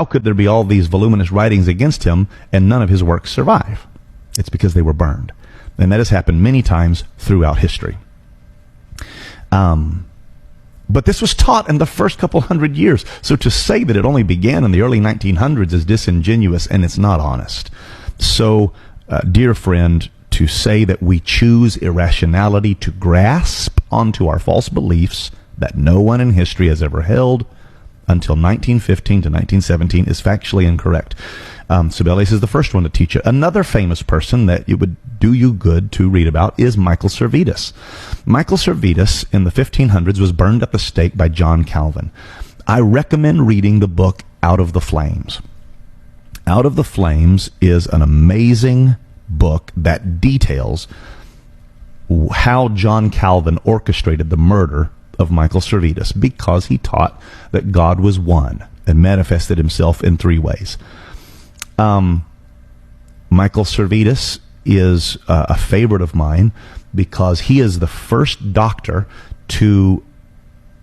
how could there be all these voluminous writings against him and none of his works survive? It's because they were burned. And that has happened many times throughout history. But this was taught in the first couple hundred years. So to say that it only began in the early 1900s is disingenuous, and it's not honest. So, dear friend, to say that we choose irrationality to grasp onto our false beliefs that no one in history has ever held until 1915 to 1917 is factually incorrect. Sibelius is the first one to teach it. Another famous person that it would do you good to read about is Michael Servetus. Michael Servetus in the 1500s was burned at the stake by John Calvin. I recommend reading the book Out of the Flames. Out of the Flames is an amazing book that details how John Calvin orchestrated the murder of Michael Servetus, because he taught that God was one and manifested himself in three ways. Michael Servetus is a favorite of mine because he is the first doctor to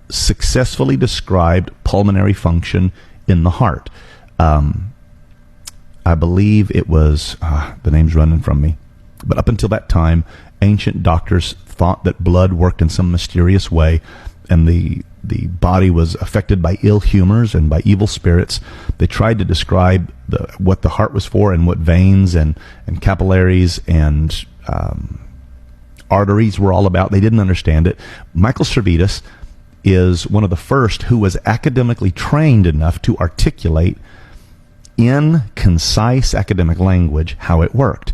successfully describe pulmonary function in the heart. I believe it was, the name's running from me, but up until that time, ancient doctors thought that blood worked in some mysterious way, and the body was affected by ill humors and by evil spirits. They tried to describe what the heart was for and what veins and capillaries and arteries were all about. They didn't understand it. Michael Servetus is one of the first who was academically trained enough to articulate in concise academic language how it worked.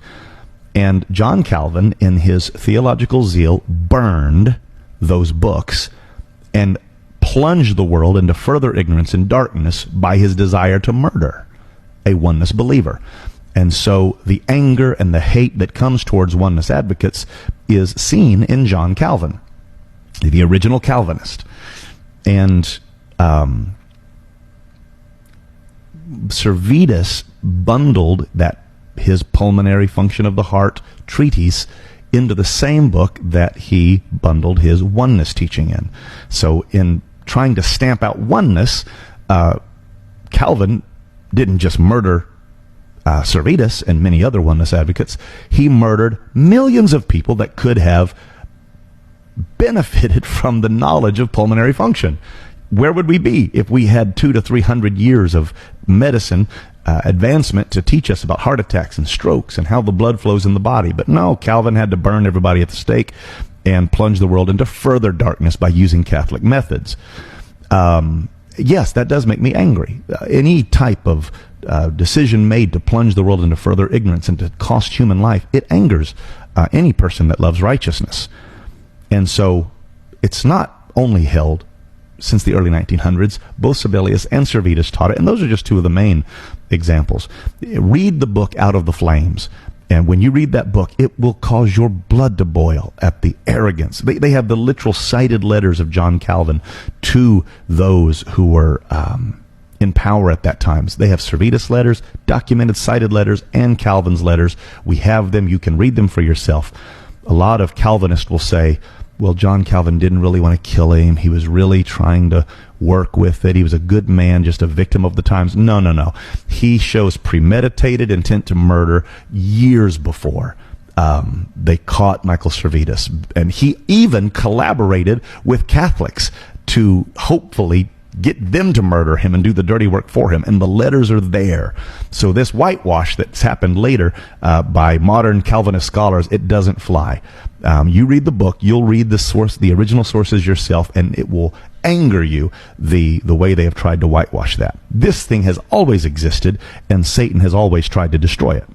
And John Calvin, in his theological zeal, burned those books and plunged the world into further ignorance and darkness by his desire to murder a oneness believer. And so the anger and the hate that comes towards oneness advocates is seen in John Calvin, the original Calvinist. And Servetus bundled his pulmonary function of the heart treatise into the same book that he bundled his oneness teaching in. So in trying to stamp out oneness, Calvin didn't just murder Servetus and many other oneness advocates. He murdered millions of people that could have benefited from the knowledge of pulmonary function. Where would we be if we had 200 to 300 years of medicine advancement to teach us about heart attacks and strokes and how the blood flows in the body? But no, Calvin had to burn everybody at the stake and plunge the world into further darkness by using Catholic methods. Yes, that does make me angry. Any type of decision made to plunge the world into further ignorance and to cost human life, it angers any person that loves righteousness. And so it's not only held since the early 1900s. Both Sibelius and Servetus taught it, and those are just two of the main examples. Read the book Out of the Flames, and when you read that book, it will cause your blood to boil at the arrogance. They have the literal cited letters of John Calvin to those who were in power at that time. So they have Servetus letters, documented cited letters, and Calvin's letters. We have them. You can read them for yourself. A lot of Calvinists will say, well, John Calvin didn't really want to kill him. He was really trying to work with it. He was a good man, just a victim of the times. No. He shows premeditated intent to murder years before they caught Michael Servetus. And he even collaborated with Catholics to hopefully get them to murder him and do the dirty work for him. And the letters are there. So this whitewash that's happened later by modern Calvinist scholars, it doesn't fly. You read the book, you'll read the original sources yourself, and it will anger you the way they have tried to whitewash that. This thing has always existed, and Satan has always tried to destroy it.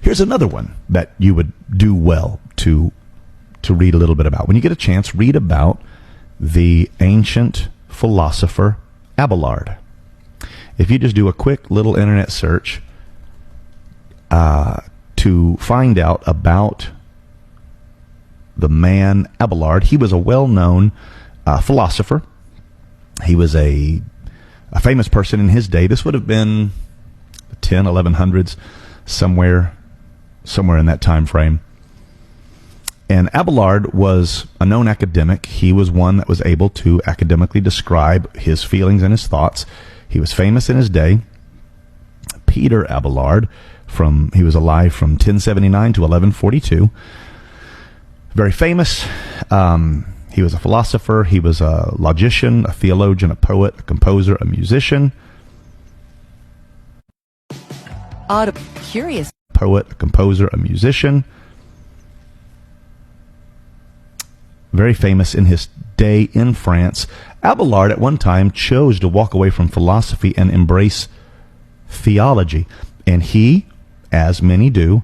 Here's another one that you would do well to read a little bit about. When you get a chance, read about the ancient philosopher Abelard. If you just do a quick little internet search to find out about the man Abelard, he was a well-known philosopher. He was a famous person in his day. This would have been the 1100s, somewhere in that time frame. And Abelard was a known academic. He was one that was able to academically describe his feelings and his thoughts. He was famous in his day. Peter Abelard, he was alive from 1079 to 1142. Very famous. He was a philosopher. He was a logician, a theologian, a poet, a composer, a musician. Curious. Poet, a composer, a musician. Very famous in his day in France. Abelard at one time chose to walk away from philosophy and embrace theology. And he, as many do,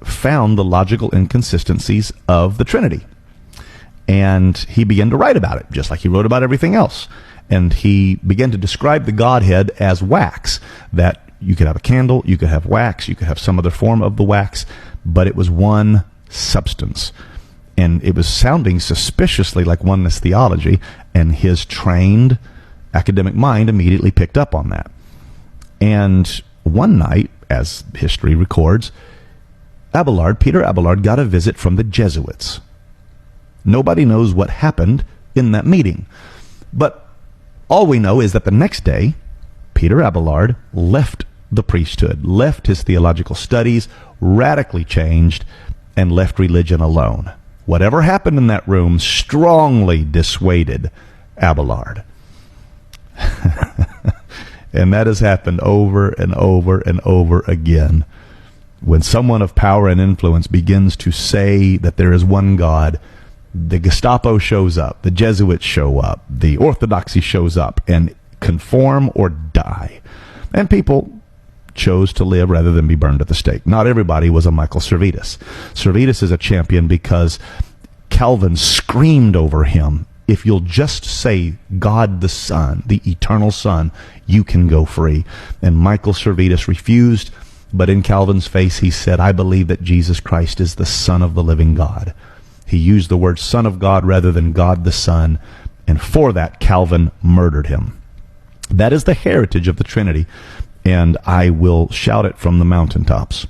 found the logical inconsistencies of the Trinity. And he began to write about it, just like he wrote about everything else. And he began to describe the Godhead as wax, that you could have a candle, you could have wax, you could have some other form of the wax, but it was one substance. And it was sounding suspiciously like oneness theology, and his trained academic mind immediately picked up on that. And one night, as history records, Peter Abelard got a visit from the Jesuits. Nobody knows what happened in that meeting. But all we know is that the next day, Peter Abelard left the priesthood, left his theological studies, radically changed, and left religion alone. Whatever happened in that room strongly dissuaded Abelard. And that has happened over and over and over again. When someone of power and influence begins to say that there is one God, the Gestapo shows up, the Jesuits show up, the Orthodoxy shows up, and conform or die. And people chose to live rather than be burned at the stake. Not everybody was a Michael Servetus. Servetus is a champion because Calvin screamed over him, if you'll just say God the Son, the eternal Son, you can go free. And Michael Servetus refused, but in Calvin's face he said, I believe that Jesus Christ is the Son of the living God. He used the word Son of God rather than God the Son, and for that Calvin murdered him. That is the heritage of the Trinity, and I will shout it from the mountaintops.